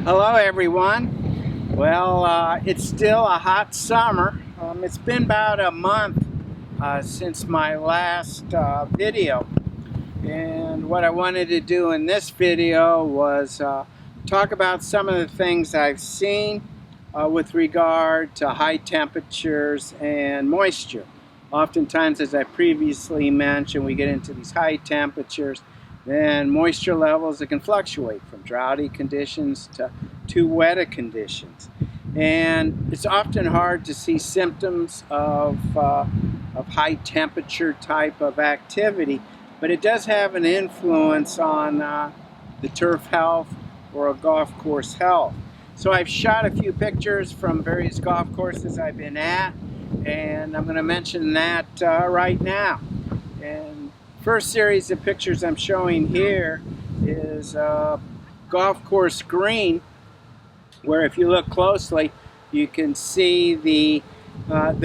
Hello everyone. Well, it's still a hot summer. It's been about a month since my last video, and what I wanted to do in this video was talk about some of the things I've seen with regard to high temperatures and moisture. Oftentimes, as I previously mentioned, we get into these high temperatures, then moisture levels that can fluctuate from droughty conditions to wetter conditions. And it's often hard to see symptoms of high temperature type of activity, but it does have an influence on the turf health or a golf course health. So I've shot a few pictures from various golf courses I've been at, and I'm going to mention that right now. And first series of pictures I'm showing here is a golf course green, where if you look closely, you can see the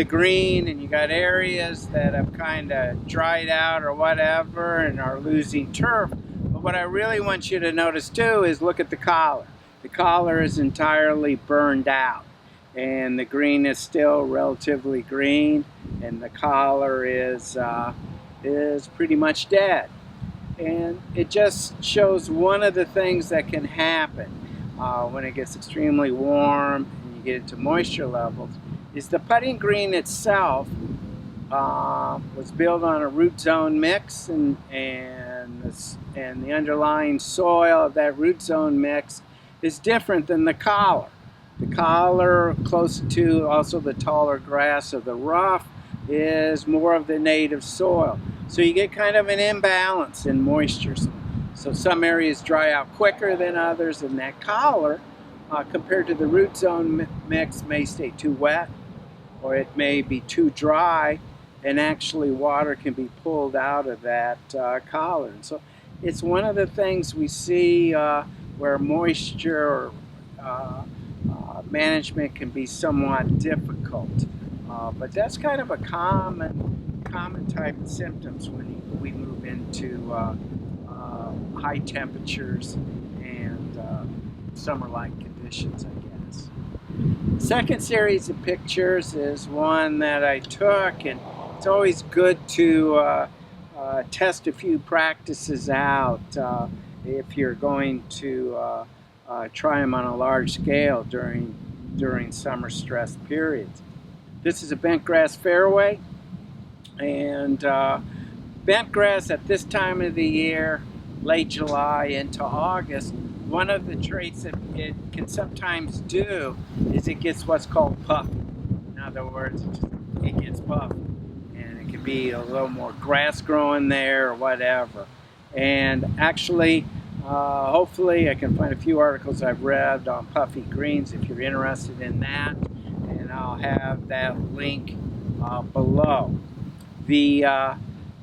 green, and you got areas that have kind of dried out or whatever and are losing turf. But what I really want you to notice too is look at the collar. The collar is entirely burned out, and the green is still relatively green, and the collar is pretty much dead. And it just shows one of the things that can happen when it gets extremely warm and you get into moisture levels is the putting green itself was built on a root zone mix, and the underlying soil of that root zone mix is different than the collar. The collar, close to also the taller grass of the rough, is more of the native soil. So you get kind of an imbalance in moisture. So some areas dry out quicker than others, and that collar, compared to the root zone mix, may stay too wet, or it may be too dry, and actually water can be pulled out of that collar. And so it's one of the things we see where moisture management can be somewhat difficult. But that's kind of a common type of symptoms when we move into high temperatures and summer-like conditions, I guess. Second series of pictures is one that I took, and it's always good to test a few practices out if you're going to try them on a large scale during summer stress periods. This is a bent grass fairway, and bent grass at this time of the year, late July into August, one of the traits that it can sometimes do is it gets what's called puffy. In other words, it gets puffy, and it can be a little more grass growing there or whatever. And actually, hopefully I can find a few articles I've read on puffy greens if you're interested in that, and I'll have that link below.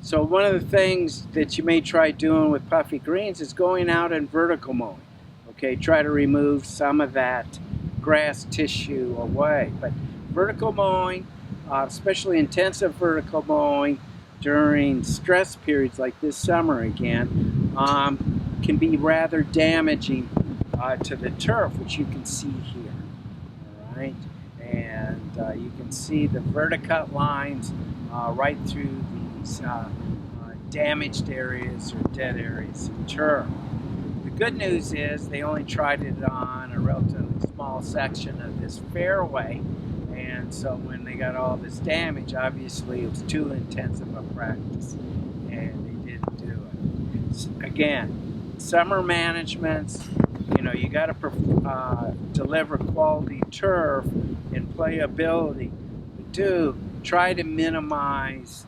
So one of the things that you may try doing with puffy greens is going out and vertical mowing. Okay, try to remove some of that grass tissue away. But vertical mowing, especially intensive vertical mowing during stress periods like this summer again, can be rather damaging to the turf, which you can see here. All right, and you can see the verticut lines right through these damaged areas or dead areas of turf. The good news is they only tried it on a relatively small section of this fairway, and so when they got all this damage, obviously it was too intensive a practice, and they didn't do it. Again, summer managements, you got to deliver quality turf and playability. But try to minimize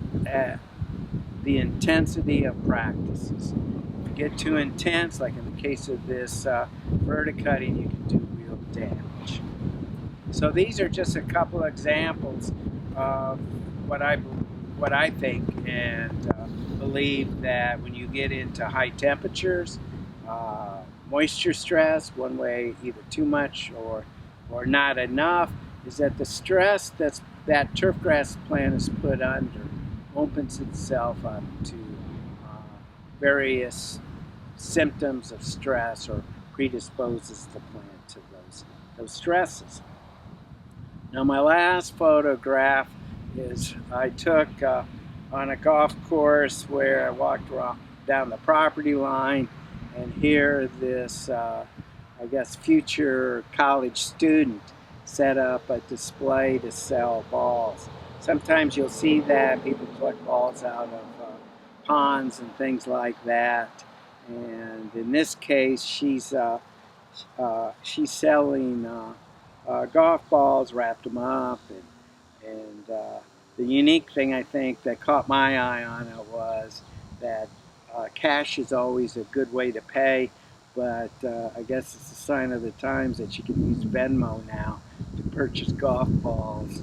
the intensity of practices. If you get too intense, like in the case of this verticutting, you can do real damage. So these are just a couple examples of what I think and believe that when you get into high temperatures, moisture stress, one way either too much or not enough, is that the stress that turfgrass plant is put under opens itself up to various symptoms of stress or predisposes the plant to those stresses. Now my last photograph is I took on a golf course where I walked around, down the property line, and here this I guess future college student set up a display to sell balls. Sometimes you'll see that people collect balls out of ponds and things like that, and in this case she's selling golf balls, wrapped them up, and the unique thing I think that caught my eye on it was that cash is always a good way to pay, but I guess it's a sign of the times that you can use Venmo now to purchase golf balls.